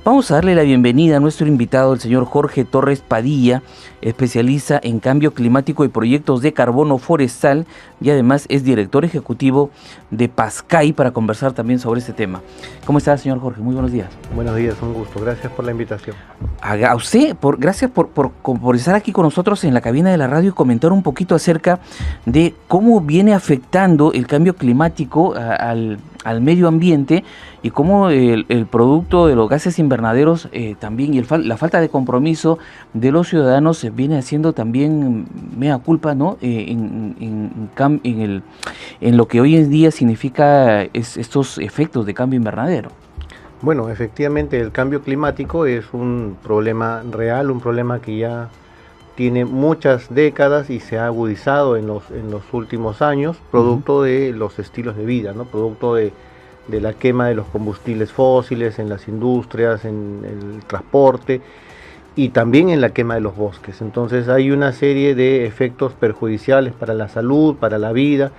Vamos a darle la bienvenida a nuestro invitado, el señor Jorge Torres Padilla, especialista en cambio climático y proyectos de carbono forestal, y además es director ejecutivo de PASCAI, para conversar también sobre este tema. ¿Cómo está, señor Jorge? Muy buenos días. Buenos días, un gusto. Gracias por la invitación. A usted, gracias por estar aquí con nosotros en la cabina de la radio y comentar un poquito acerca de cómo viene afectando el cambio climático al medio ambiente y cómo el producto de los gases invernaderos también, y la falta de compromiso de los ciudadanos viene haciendo también mea culpa, ¿no? En lo que hoy en día significa estos efectos de cambio invernadero. Bueno, efectivamente el cambio climático es un problema real, un problema que ya tiene muchas décadas y se ha agudizado en los últimos años, producto de los estilos de vida, ¿no? Producto de la quema de los combustibles fósiles en las industrias, en el transporte y también en la quema de los bosques. Entonces hay una serie de efectos perjudiciales para la salud, para la vida,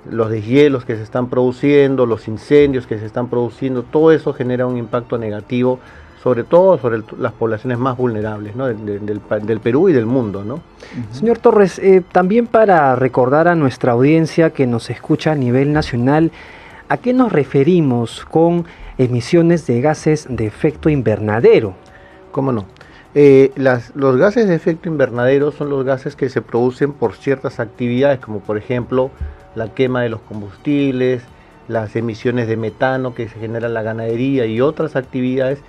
los deshielos que se están produciendo, los incendios que se están produciendo, todo eso genera un impacto negativo, sobre todo sobre las poblaciones más vulnerables, ¿no? del Perú y del mundo, ¿no? Señor Torres, también para recordar a nuestra audiencia que nos escucha a nivel nacional, ¿a qué nos referimos con emisiones de gases de efecto invernadero? ¿Cómo no? Los gases de efecto invernadero son los gases que se producen por ciertas actividades, como por ejemplo la quema de los combustibles, las emisiones de metano que se genera en la ganadería y otras actividades,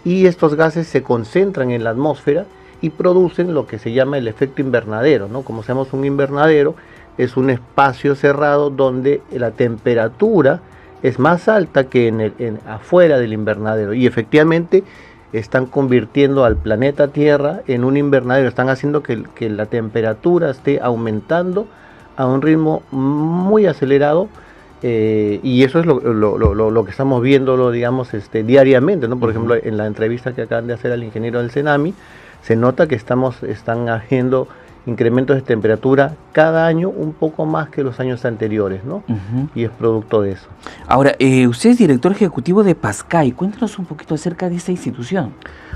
y estos gases se concentran en la atmósfera y producen lo que se llama el efecto invernadero, ¿no? Como sabemos, un invernadero es un espacio cerrado donde la temperatura es más alta que afuera del invernadero, y efectivamente están convirtiendo al planeta Tierra en un invernadero, están haciendo que la temperatura esté aumentando a un ritmo muy acelerado, y eso es lo que estamos viendo, digamos, diariamente, ¿no? Por ejemplo, en la entrevista que acaban de hacer al ingeniero del CENAMI, se nota que están haciendo incrementos de temperatura cada año un poco más que los años anteriores, ¿no? Y es producto de eso. Ahora, usted es director ejecutivo de PASCAI. Cuéntanos un poquito acerca de esta institución.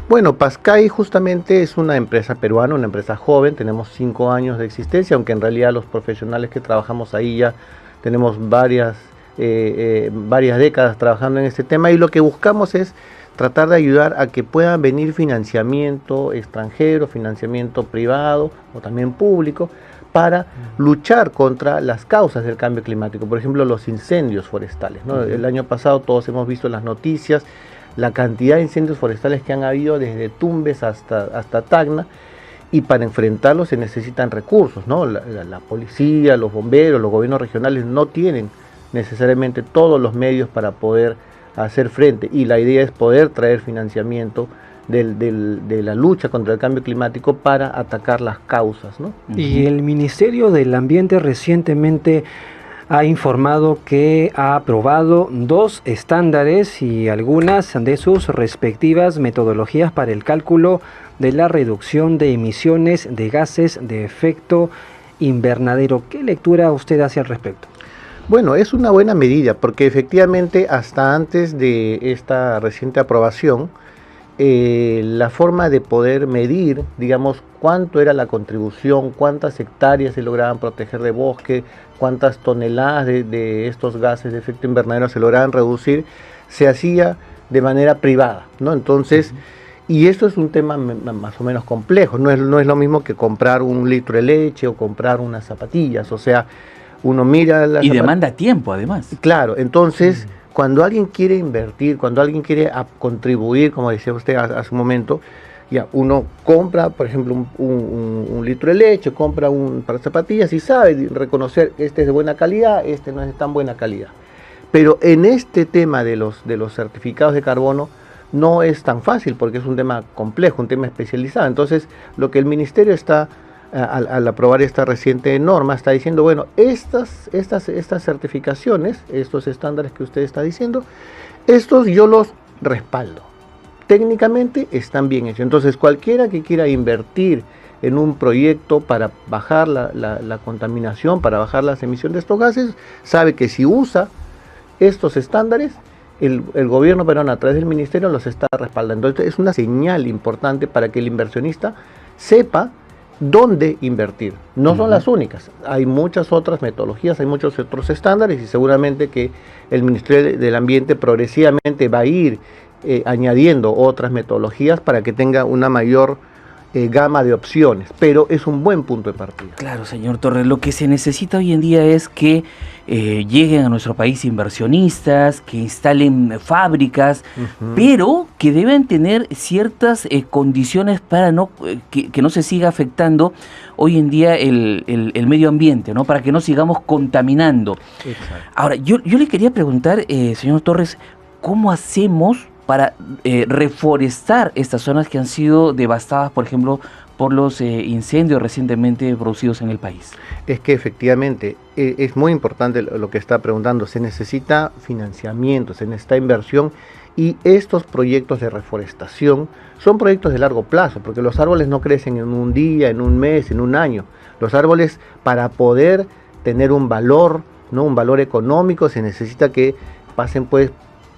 Bueno, PASCAI justamente es una empresa peruana, una empresa joven, tenemos 5 años de existencia, aunque en realidad los profesionales que trabajamos ahí ya tenemos varias décadas trabajando en este tema, y lo que buscamos es tratar de ayudar a que puedan venir financiamiento extranjero, financiamiento privado o también público, para luchar contra las causas del cambio climático, por ejemplo los incendios forestales, ¿no? El año pasado todos hemos visto en las noticias la cantidad de incendios forestales que han habido desde Tumbes hasta Tacna, y para enfrentarlos se necesitan recursos, ¿no? La policía, los bomberos, los gobiernos regionales no tienen necesariamente todos los medios para poder hacer frente, y la idea es poder traer financiamiento de la lucha contra el cambio climático para atacar las causas, ¿no? Y el Ministerio del Ambiente recientemente ha informado que ha aprobado 2 estándares y algunas de sus respectivas metodologías para el cálculo de la reducción de emisiones de gases de efecto invernadero. ¿Qué lectura usted hace al respecto? Bueno, es una buena medida, porque efectivamente hasta antes de esta reciente aprobación, la forma de poder medir, digamos, cuánto era la contribución, cuántas hectáreas se lograban proteger de bosque, cuántas toneladas de estos gases de efecto invernadero se lograban reducir, se hacía de manera privada, ¿no? Entonces, y esto es un tema más o menos complejo, no es lo mismo que comprar un litro de leche o comprar unas zapatillas, o sea, uno mira y demanda tiempo, además. Claro, entonces, cuando alguien quiere invertir, cuando alguien quiere contribuir, como decía usted hace un momento, ya uno compra, por ejemplo, un litro de leche, compra un par de zapatillas y sabe reconocer este es de buena calidad, este no es de tan buena calidad. Pero en este tema de los certificados de carbono no es tan fácil, porque es un tema complejo, un tema especializado. Entonces, lo que el ministerio está al aprobar esta reciente norma, está diciendo, bueno, estas certificaciones, estos estándares que usted está diciendo, estos yo los respaldo. Técnicamente están bien hechos. Entonces, cualquiera que quiera invertir en un proyecto para bajar la contaminación, para bajar las emisiones de estos gases, sabe que si usa estos estándares, el gobierno peruano a través del ministerio los está respaldando. Entonces es una señal importante para que el inversionista sepa dónde invertir. No son las únicas, hay muchas otras metodologías, hay muchos otros estándares y seguramente que el Ministerio del Ambiente progresivamente va a ir añadiendo otras metodologías para que tenga una mayor gama de opciones, pero es un buen punto de partida. Claro, señor Torres, lo que se necesita hoy en día es que lleguen a nuestro país inversionistas, que instalen fábricas, pero que deben tener ciertas condiciones para que no se siga afectando hoy en día el medio ambiente, ¿no? Para que no sigamos contaminando. Exacto. Ahora, yo le quería preguntar, señor Torres, ¿cómo hacemos para reforestar estas zonas que han sido devastadas, por ejemplo, por los incendios recientemente producidos en el país? Es que efectivamente es muy importante lo que está preguntando. Se necesita financiamiento, se necesita inversión y estos proyectos de reforestación son proyectos de largo plazo, porque los árboles no crecen en un día, en un mes, en un año. Los árboles, para poder tener un valor, ¿no? Un valor económico, se necesita que pasen pues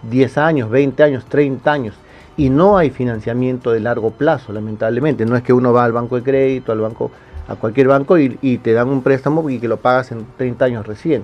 10 años, 20 años, 30 años, y no hay financiamiento de largo plazo, lamentablemente. No es que uno va al banco de crédito, a cualquier banco y te dan un préstamo y que lo pagas en 30 años recién.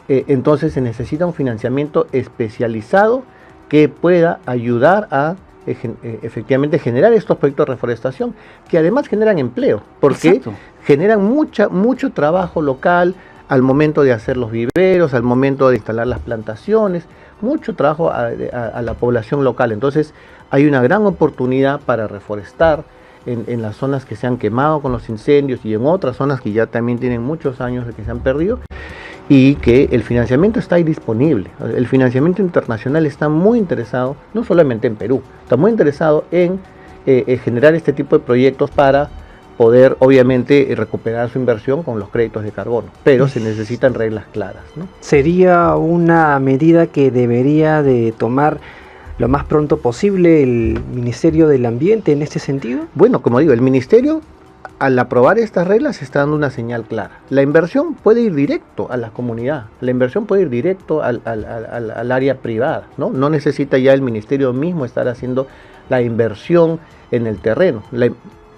Entonces se necesita un financiamiento especializado que pueda ayudar a efectivamente generar estos proyectos de reforestación, que además generan empleo, porque Exacto. generan mucho trabajo local al momento de hacer los viveros, al momento de instalar las plantaciones, mucho trabajo a la población local. Entonces hay una gran oportunidad para reforestar en las zonas que se han quemado con los incendios y en otras zonas que ya también tienen muchos años de que se han perdido, y que el financiamiento está ahí disponible. El financiamiento internacional está muy interesado, no solamente en Perú, está muy interesado en generar este tipo de proyectos para poder obviamente recuperar su inversión con los créditos de carbono, pero se necesitan reglas claras, ¿no? ¿Sería una medida que debería de tomar lo más pronto posible el Ministerio del Ambiente en este sentido? Bueno, como digo, el Ministerio al aprobar estas reglas está dando una señal clara. La inversión puede ir directo a la comunidad, la inversión puede ir directo al área privada, ¿no? No necesita ya el Ministerio mismo estar haciendo la inversión en el terreno.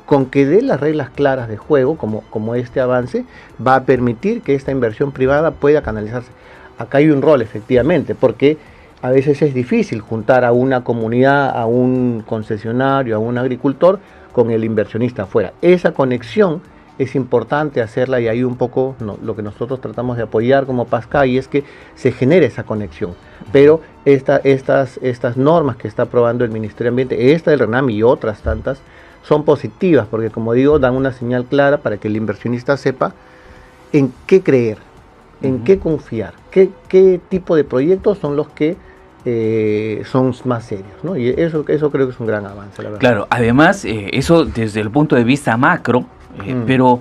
Con que dé las reglas claras de juego, como este avance, va a permitir que esta inversión privada pueda canalizarse. Acá hay un rol, efectivamente, porque a veces es difícil juntar a una comunidad, a un concesionario, a un agricultor, con el inversionista afuera. Esa conexión es importante hacerla y ahí un poco lo que nosotros tratamos de apoyar como PASCAI es que se genere esa conexión. Pero estas normas que está aprobando el Ministerio de Ambiente, esta del RENAMI y otras tantas, son positivas porque, como digo, dan una señal clara para que el inversionista sepa en qué creer, en qué confiar, qué tipo de proyectos son los que son más serios, ¿no? Y eso creo que es un gran avance, la verdad. Claro, además, eso desde el punto de vista macro, pero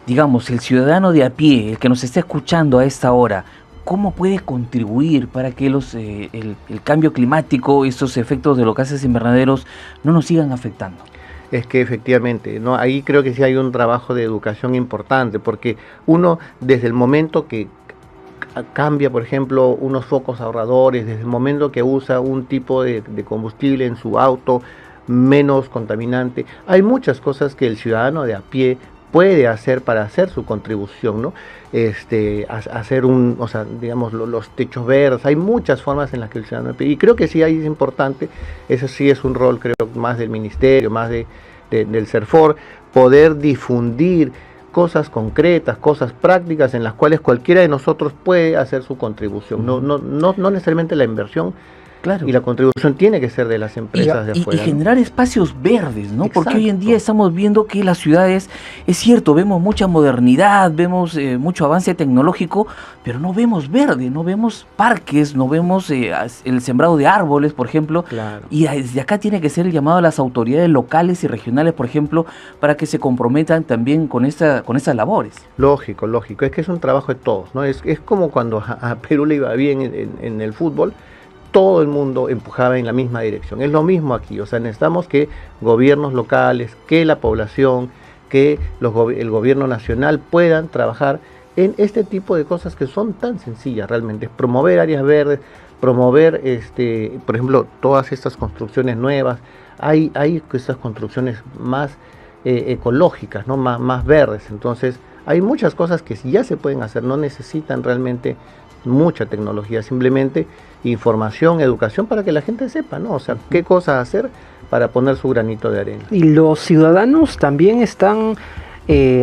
digamos, el ciudadano de a pie, el que nos está escuchando a esta hora, ¿cómo puede contribuir para que el cambio climático, estos efectos de los gases invernaderos no nos sigan afectando? Es que efectivamente, ¿no? Ahí creo que sí hay un trabajo de educación importante, porque uno desde el momento que cambia, por ejemplo, unos focos ahorradores, desde el momento que usa un tipo de combustible en su auto menos contaminante, hay muchas cosas que el ciudadano de a pie puede hacer para hacer su contribución, ¿no? Hacer digamos, los techos verdes, hay muchas formas en las que el ciudadano, y creo que sí ahí es importante, eso sí es un rol, creo, más del ministerio, más del CERFOR, poder difundir cosas concretas, cosas prácticas en las cuales cualquiera de nosotros puede hacer su contribución, no necesariamente la inversión. Claro. Y la contribución tiene que ser de las empresas de afuera. Y generar espacios verdes, ¿no? Exacto. Porque hoy en día estamos viendo que las ciudades, es cierto, vemos mucha modernidad, vemos mucho avance tecnológico, pero no vemos verde, no vemos parques, no vemos el sembrado de árboles, por ejemplo. Claro. Y desde acá tiene que ser el llamado a las autoridades locales y regionales, por ejemplo, para que se comprometan también con estas labores. Lógico. Es que es un trabajo de todos, ¿no? Es como cuando a Perú le iba bien en el fútbol. Todo el mundo empujaba en la misma dirección. Es lo mismo aquí, o sea, necesitamos que gobiernos locales, que la población, que el gobierno nacional puedan trabajar en este tipo de cosas que son tan sencillas realmente. Promover áreas verdes, promover, por ejemplo, todas estas construcciones nuevas. Hay estas construcciones más ecológicas, ¿no? Más verdes. Entonces, hay muchas cosas que ya se pueden hacer, no necesitan realmente mucha tecnología, simplemente información, educación para que la gente sepa, ¿no? O sea, qué cosas hacer para poner su granito de arena. Y los ciudadanos también están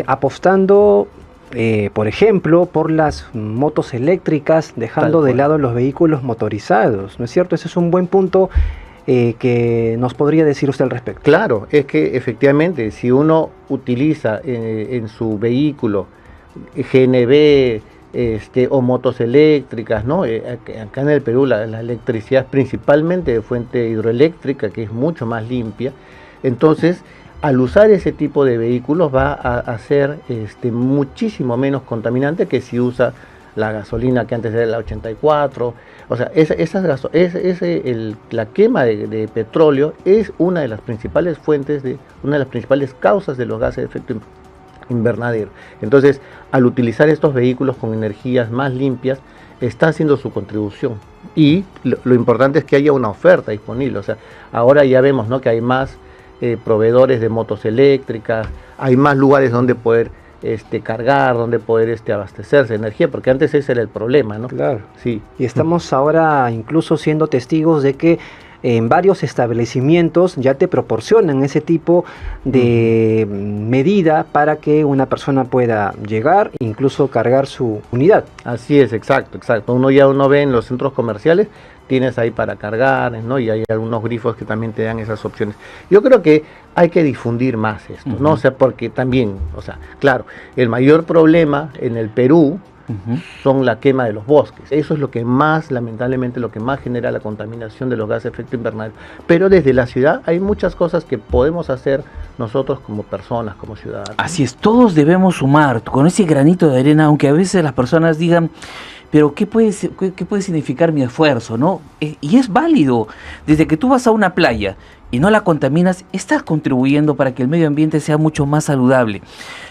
apostando, por ejemplo, por las motos eléctricas, dejando de lado los vehículos motorizados, ¿no es cierto? Ese es un buen punto que nos podría decir usted al respecto. Claro, es que efectivamente, si uno utiliza en su vehículo GNV, o motos eléctricas, ¿no? Acá en el Perú la electricidad es principalmente de fuente hidroeléctrica, que es mucho más limpia. Entonces, al usar ese tipo de vehículos va a ser muchísimo menos contaminante que si usa la gasolina que antes era la 84. O sea, la quema de petróleo es una de las principales fuentes, una de las principales causas de los gases de efecto invernadero. Entonces, al utilizar estos vehículos con energías más limpias, está haciendo su contribución. Y lo importante es que haya una oferta disponible. O sea, ahora ya vemos, ¿no?, que hay más proveedores de motos eléctricas, hay más lugares donde poder cargar, donde poder abastecerse de energía, porque antes ese era el problema, ¿no? Claro. Sí. Y estamos ahora incluso siendo testigos de que en varios establecimientos ya te proporcionan ese tipo de medida para que una persona pueda llegar, incluso cargar su unidad. Así es, exacto. Uno ve en los centros comerciales, tienes ahí para cargar, ¿no? Y hay algunos grifos que también te dan esas opciones. Yo creo que hay que difundir más esto, ¿no? O sea, porque también, o sea, claro, el mayor problema en el Perú son la quema de los bosques. Eso es lo que más, lamentablemente, lo que más genera la contaminación de los gases de efecto invernadero. Pero desde la ciudad hay muchas cosas que podemos hacer nosotros como personas, como ciudadanos. Así es, todos debemos sumar con ese granito de arena, aunque a veces las personas digan, pero ¿qué puede significar mi esfuerzo, no? Y es válido. Desde que tú vas a una playa y no la contaminas, estás contribuyendo para que el medio ambiente sea mucho más saludable.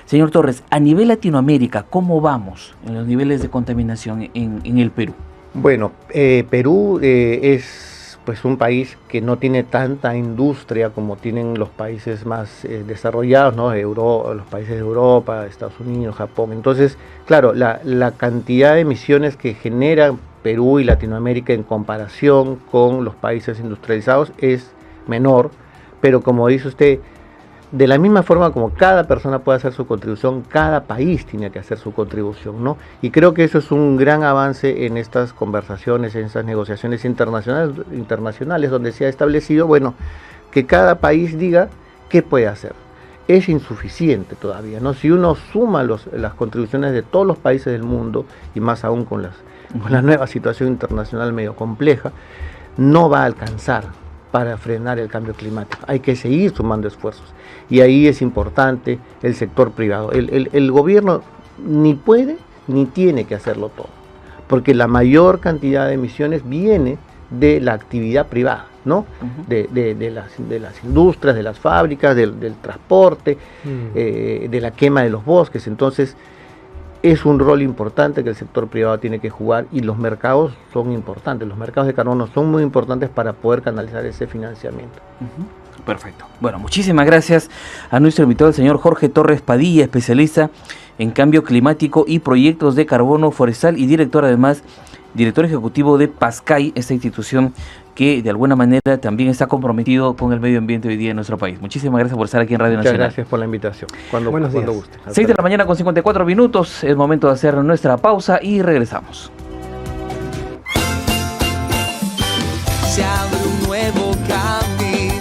Señor Torres, a nivel Latinoamérica, ¿cómo vamos en los niveles de contaminación en el Perú? Bueno, Perú es pues un país que no tiene tanta industria como tienen los países más desarrollados, ¿no? Los países de Europa, Estados Unidos, Japón. Entonces, claro, la cantidad de emisiones que genera Perú y Latinoamérica en comparación con los países industrializados es menor, pero como dice usted, de la misma forma como cada persona puede hacer su contribución, cada país tiene que hacer su contribución, ¿no? Y creo que eso es un gran avance en estas conversaciones, en estas negociaciones internacionales donde se ha establecido, bueno, que cada país diga qué puede hacer. Es insuficiente todavía, ¿no? Si uno suma las contribuciones de todos los países del mundo, y más aún con la nueva situación internacional medio compleja, no va a alcanzar para frenar el cambio climático. Hay que seguir sumando esfuerzos. Y ahí es importante el sector privado. El gobierno ni puede ni tiene que hacerlo todo, porque la mayor cantidad de emisiones viene de la actividad privada, ¿no? De las industrias, de las fábricas, del transporte, de la quema de los bosques. Entonces, es un rol importante que el sector privado tiene que jugar, y los mercados son importantes. Los mercados de carbono son muy importantes para poder canalizar ese financiamiento. Perfecto. Bueno, muchísimas gracias a nuestro invitado, el señor Jorge Torres Padilla, especialista en cambio climático y proyectos de carbono forestal y director ejecutivo de PASCAI, esta institución que de alguna manera también está comprometido con el medio ambiente hoy día en nuestro país. Muchísimas gracias por estar aquí en Radio Nacional. Muchas gracias por la invitación. Cuando guste. 6 de la mañana con 54 minutos, es momento de hacer nuestra pausa y regresamos.